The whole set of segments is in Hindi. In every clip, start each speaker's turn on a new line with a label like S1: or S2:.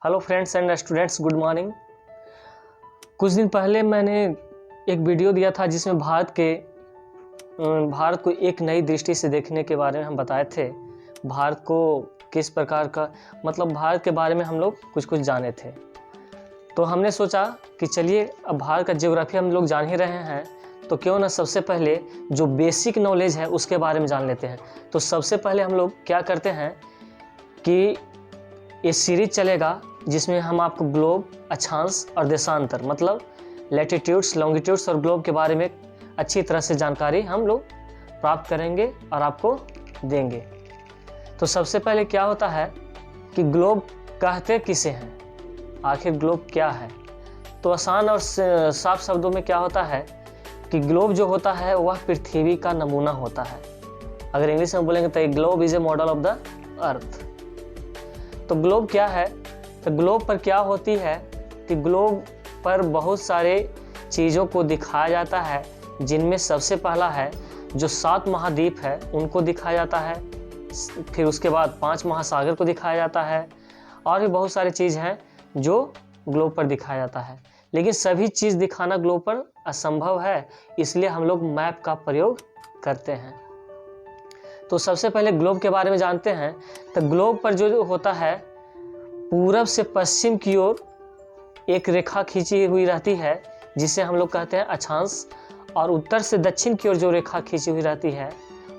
S1: Hello friends and students, good morning. कुछ दिन पहले मैंने एक वीडियो दिया था जिसमें भारत को एक नई दृष्टि से देखने के बारे में हम बताए थे। भारत को किस प्रकार का भारत के बारे में हम लोग कुछ जाने थे। तो हमने सोचा कि चलिए अब भारत का ज्योग्राफी हम लोग जान ही रहे हैं तो क्यों ना सबसे पहले जो बेसिक नॉलेज है उसके बारे में जान लेते हैं। तो सबसे पहले हम लोग क्या करते हैं कि ये सीरीज चलेगा जिसमें हम आपको ग्लोब, अक्षांश और देशांतर लैटिट्यूड्स, लॉन्गिट्यूड्स और ग्लोब के बारे में अच्छी तरह से जानकारी हम लोग प्राप्त करेंगे और आपको देंगे। तो सबसे पहले क्या होता है कि ग्लोब कहते किसे हैं, आखिर ग्लोब क्या है। तो आसान और साफ शब्दों में क्या होता है कि ग्लोब जो होता है वह पृथ्वी का नमूना होता है। अगर इंग्लिश में बोलेंगे तो globe is a model of the earth. तो ग्लोब क्या है, तो ग्लोब पर क्या होती है कि ग्लोब पर बहुत सारे चीज़ों को दिखाया जाता है, जिनमें सबसे पहला है जो 7 महाद्वीप है उनको दिखाया जाता है। फिर उसके बाद 5 महासागर को दिखाया जाता है और भी बहुत सारी चीज़ हैं जो ग्लोब पर दिखाया जाता है। लेकिन सभी चीज़ दिखाना ग्लोब पर असंभव है, इसलिए हम लोग मैप का प्रयोग करते हैं। तो सबसे पहले ग्लोब के बारे में जानते हैं। तो ग्लोब पर जो होता है पूरब से पश्चिम की ओर एक रेखा खींची हुई रहती है जिसे हम लोग कहते हैं अक्षांश, और उत्तर से दक्षिण की ओर जो रेखा खींची हुई रहती है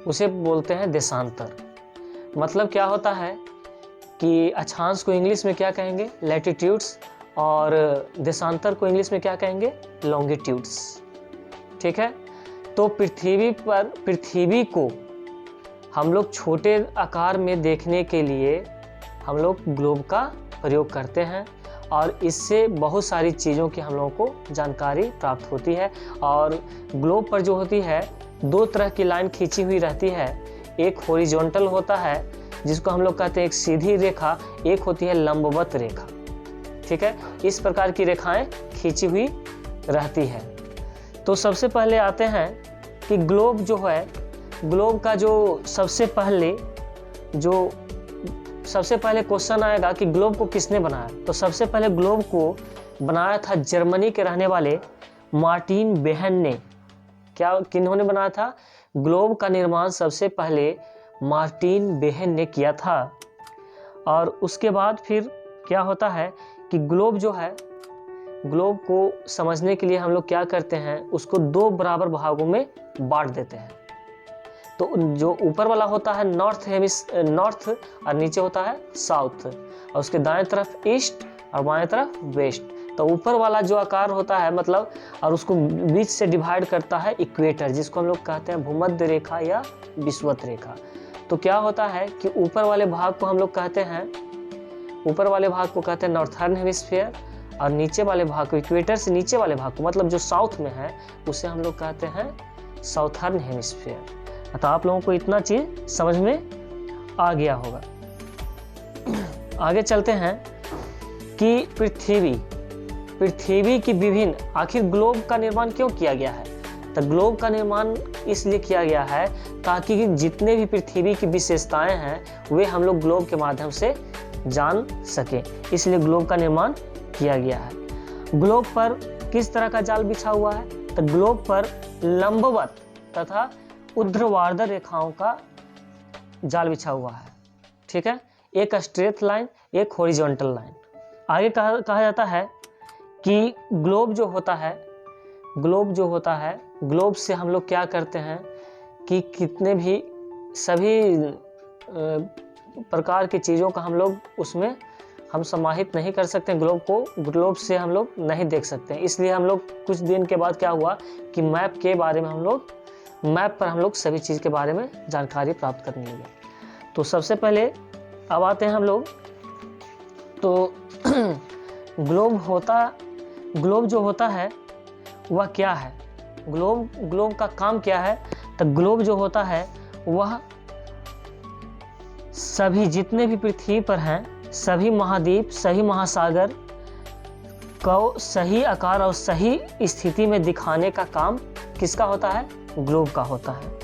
S1: उसे बोलते हैं देशांतर। मतलब क्या होता है कि अक्षांश को इंग्लिश में क्या कहेंगे, लैटिट्यूड्स, और देशांतर को इंग्लिश में क्या कहेंगे, लॉन्गिट्यूड्स। ठीक है। तो पृथ्वी को हम लोग छोटे आकार में देखने के लिए हम लोग ग्लोब का प्रयोग करते हैं और इससे बहुत सारी चीज़ों की हम लोगों को जानकारी प्राप्त होती है। और ग्लोब पर जो होती है 2 तरह की लाइन खींची हुई रहती है। एक हॉरिजॉन्टल होता है जिसको हम लोग कहते हैं एक सीधी रेखा, एक होती है लंबवत रेखा। ठीक है, इस प्रकार की रेखाएं खींची हुई रहती है। तो सबसे पहले आते हैं कि ग्लोब जो है, ग्लोब का जो सबसे पहले क्वेश्चन आएगा कि ग्लोब को किसने बनाया। तो सबसे पहले ग्लोब को बनाया था जर्मनी के रहने वाले मार्टिन बेहन ने। किन्होंने बनाया था? ग्लोब का निर्माण सबसे पहले मार्टिन बेहन ने किया था। और उसके बाद फिर क्या होता है कि ग्लोब जो है, ग्लोब को समझने के लिए हम लोग क्या करते हैं, उसको 2 बराबर भागों में बांट देते हैं। तो जो ऊपर वाला होता है नॉर्थ और नीचे होता है साउथ, और उसके दाएं तरफ ईस्ट और बाएं तरफ वेस्ट। तो ऊपर वाला जो आकार होता है और उसको बीच से डिवाइड करता है इक्वेटर, जिसको हम लोग कहते हैं भूमध्य रेखा या विषुवत रेखा। तो क्या होता है कि ऊपर वाले भाग को हम लोग कहते हैं नॉर्थर्न हेमिस्फीयर, और नीचे वाले भाग को, इक्वेटर से नीचे वाले भाग को जो साउथ में है उसे हम लोग कहते हैं साउथर्न हेमिस्फीयर। तो आप लोगों को इतना चीज समझ में आ गया होगा। आगे चलते हैं कि पृथ्वी की विभिन्न, आखिर ग्लोब का निर्माण क्यों किया गया है। तो ग्लोब का निर्माण इसलिए किया गया है ताकि जितने भी पृथ्वी की विशेषताएं हैं वे हम लोग ग्लोब के माध्यम से जान सकें, इसलिए ग्लोब का निर्माण किया गया है। ग्लोब पर किस तरह का जाल बिछा हुआ है। तो ग्लोब पर लंबवत तथा ऊर्ध्वाधर रेखाओं का जाल बिछा हुआ है। ठीक है, एक स्ट्रेट लाइन, एक हॉरिजॉन्टल लाइन। आगे कहा जाता है कि ग्लोब जो होता है, ग्लोब से हम लोग क्या करते हैं कि कितने भी सभी प्रकार की चीज़ों का हम लोग उसमें हम समाहित नहीं कर सकते। ग्लोब से हम लोग नहीं देख सकते हैं। इसलिए हम लोग कुछ दिन के बाद क्या हुआ कि मैप पर हम लोग सभी चीज़ के बारे में जानकारी प्राप्त करने लगे। तो सबसे पहले अब आते हैं हम लोग, तो ग्लोब जो होता है वह क्या है, ग्लोब का काम क्या है। तो ग्लोब जो होता है वह सभी जितने भी पृथ्वी पर हैं, सभी महाद्वीप, सही महासागर को सही आकार और सही स्थिति में दिखाने का काम किसका होता है, ग्लोब का होता है।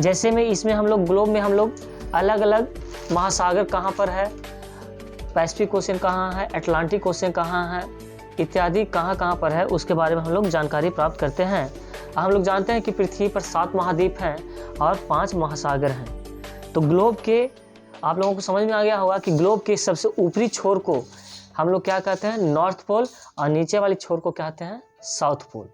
S1: जैसे में इसमें हम लोग ग्लोब में हम लोग अलग अलग महासागर कहाँ पर है, पैसिफिक ओशियन कहाँ है, अटलांटिक ओशियन कहाँ है इत्यादि कहाँ कहाँ पर है उसके बारे में हम लोग जानकारी प्राप्त करते हैं। हम लोग जानते हैं कि पृथ्वी पर 7 महाद्वीप हैं और 5 महासागर हैं। तो ग्लोब के आप लोगों को समझ में आ गया होगा कि ग्लोब के सबसे ऊपरी छोर को हम लोग क्या कहते हैं, नॉर्थ पोल, और नीचे वाली छोर को कहते हैं साउथ पोल।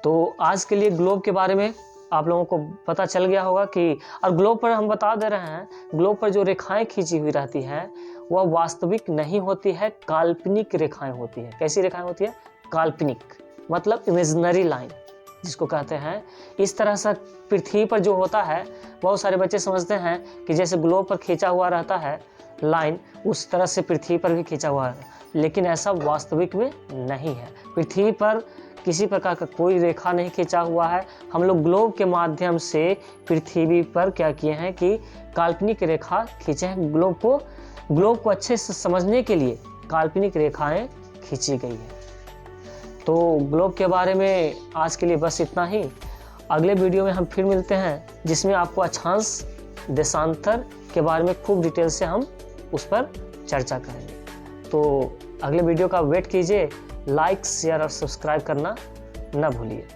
S1: तो आज के लिए ग्लोब के बारे में आप लोगों को पता चल गया होगा कि, और ग्लोब पर हम बता दे रहे हैं, ग्लोब पर जो रेखाएं खींची हुई रहती हैं वह वास्तविक नहीं होती है, काल्पनिक रेखाएं होती हैं। कैसी रेखाएं होती है? काल्पनिक, मतलब इमेजिनरी लाइन जिसको कहते हैं। इस तरह से पृथ्वी पर जो होता है, बहुत सारे बच्चे समझते हैं कि जैसे ग्लोब पर खींचा हुआ रहता है लाइन, उस तरह से पृथ्वी पर भी खींचा हुआ है, लेकिन ऐसा वास्तविक में नहीं है। पृथ्वी पर किसी प्रकार का कोई रेखा नहीं खींचा हुआ है। हम लोग ग्लोब के माध्यम से पृथ्वी पर क्या किए हैं कि काल्पनिक रेखा खींचे हैं। ग्लोब को अच्छे से समझने के लिए काल्पनिक रेखाएं खींची गई हैं। तो ग्लोब के बारे में आज के लिए बस इतना ही। अगले वीडियो में हम फिर मिलते हैं, जिसमें आपको अक्षांश देशांतर के बारे में खूब डिटेल से हम उस पर चर्चा करेंगे। तो अगले वीडियो का वेट कीजिए। लाइक, शेयर और सब्सक्राइब करना न भूलिए।